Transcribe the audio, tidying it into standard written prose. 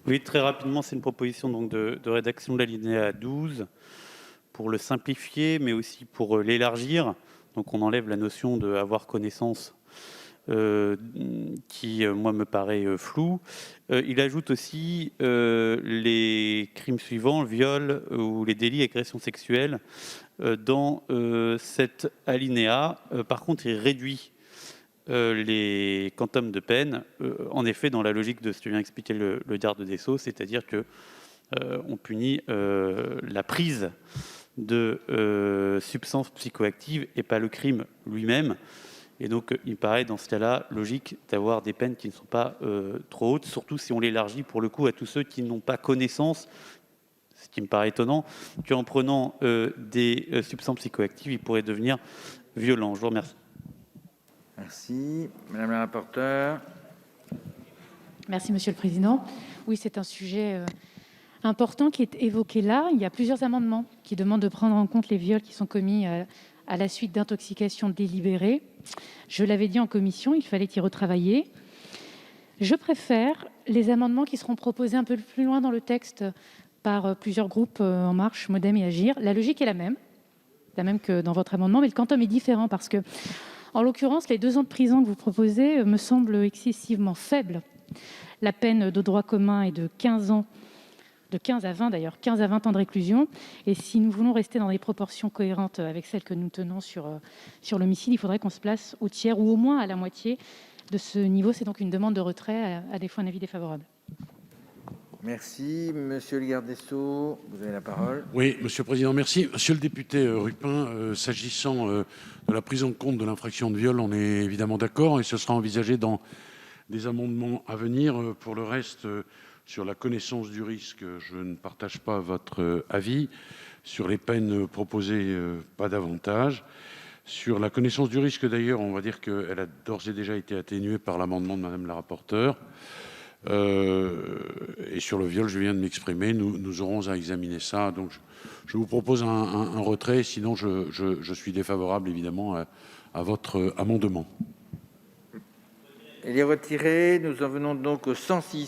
Oui, très rapidement, c'est une proposition donc de rédaction de l'alinéa 12 pour le simplifier, mais aussi pour l'élargir. Donc on enlève la notion de avoir connaissance euh, qui, moi, me paraît floue. Il ajoute aussi les crimes suivants, le viol ou les délits d'agression sexuelle dans cet alinéa. Par contre, il réduit les quantums de peine, en effet, dans la logique de ce que vient expliquer le garde des Sceaux, c'est-à-dire que on punit la prise de substances psychoactives et pas le crime lui-même. Et donc, il me paraît dans ce cas-là logique d'avoir des peines qui ne sont pas trop hautes, surtout si on l'élargit pour le coup à tous ceux qui n'ont pas connaissance, ce qui me paraît étonnant, qu'en prenant des substances psychoactives, ils pourraient devenir violents. Je vous remercie. Merci. Madame la rapporteure. Merci, Monsieur le Président. Oui, c'est un sujet important qui est évoqué là. Il y a plusieurs amendements qui demandent de prendre en compte les viols qui sont commis à la suite d'intoxication délibérée. Je l'avais dit en commission, il fallait y retravailler. Je préfère les amendements qui seront proposés un peu plus loin dans le texte par plusieurs groupes En Marche, Modem et Agir. La logique est la même que dans votre amendement, mais le quantum est différent parce que, en l'occurrence, les 2 ans de prison que vous proposez me semblent excessivement faibles. La peine de droit commun est de 15 ans, de 15 à 20 d'ailleurs, 15 à 20 ans de réclusion. Et si nous voulons rester dans des proportions cohérentes avec celles que nous tenons sur l'homicide, il faudrait qu'on se place au tiers ou au moins à la moitié de ce niveau. C'est donc une demande de retrait, à défaut un avis défavorable. Merci. Monsieur le garde des Sceaux, vous avez la parole. Oui, Monsieur le Président, merci. Monsieur le député Rupin, s'agissant de la prise en compte de l'infraction de viol, on est évidemment d'accord et ce sera envisagé dans des amendements à venir. Pour le reste, sur la connaissance du risque, je ne partage pas votre avis. Sur les peines proposées, pas davantage. Sur la connaissance du risque, d'ailleurs, on va dire qu'elle a d'ores et déjà été atténuée par l'amendement de Madame la rapporteure. Et sur le viol, je viens de m'exprimer. Nous aurons à examiner ça. Donc, je vous propose un retrait. Sinon, je suis défavorable, évidemment, à votre amendement. Il est retiré. Nous en venons donc au 106.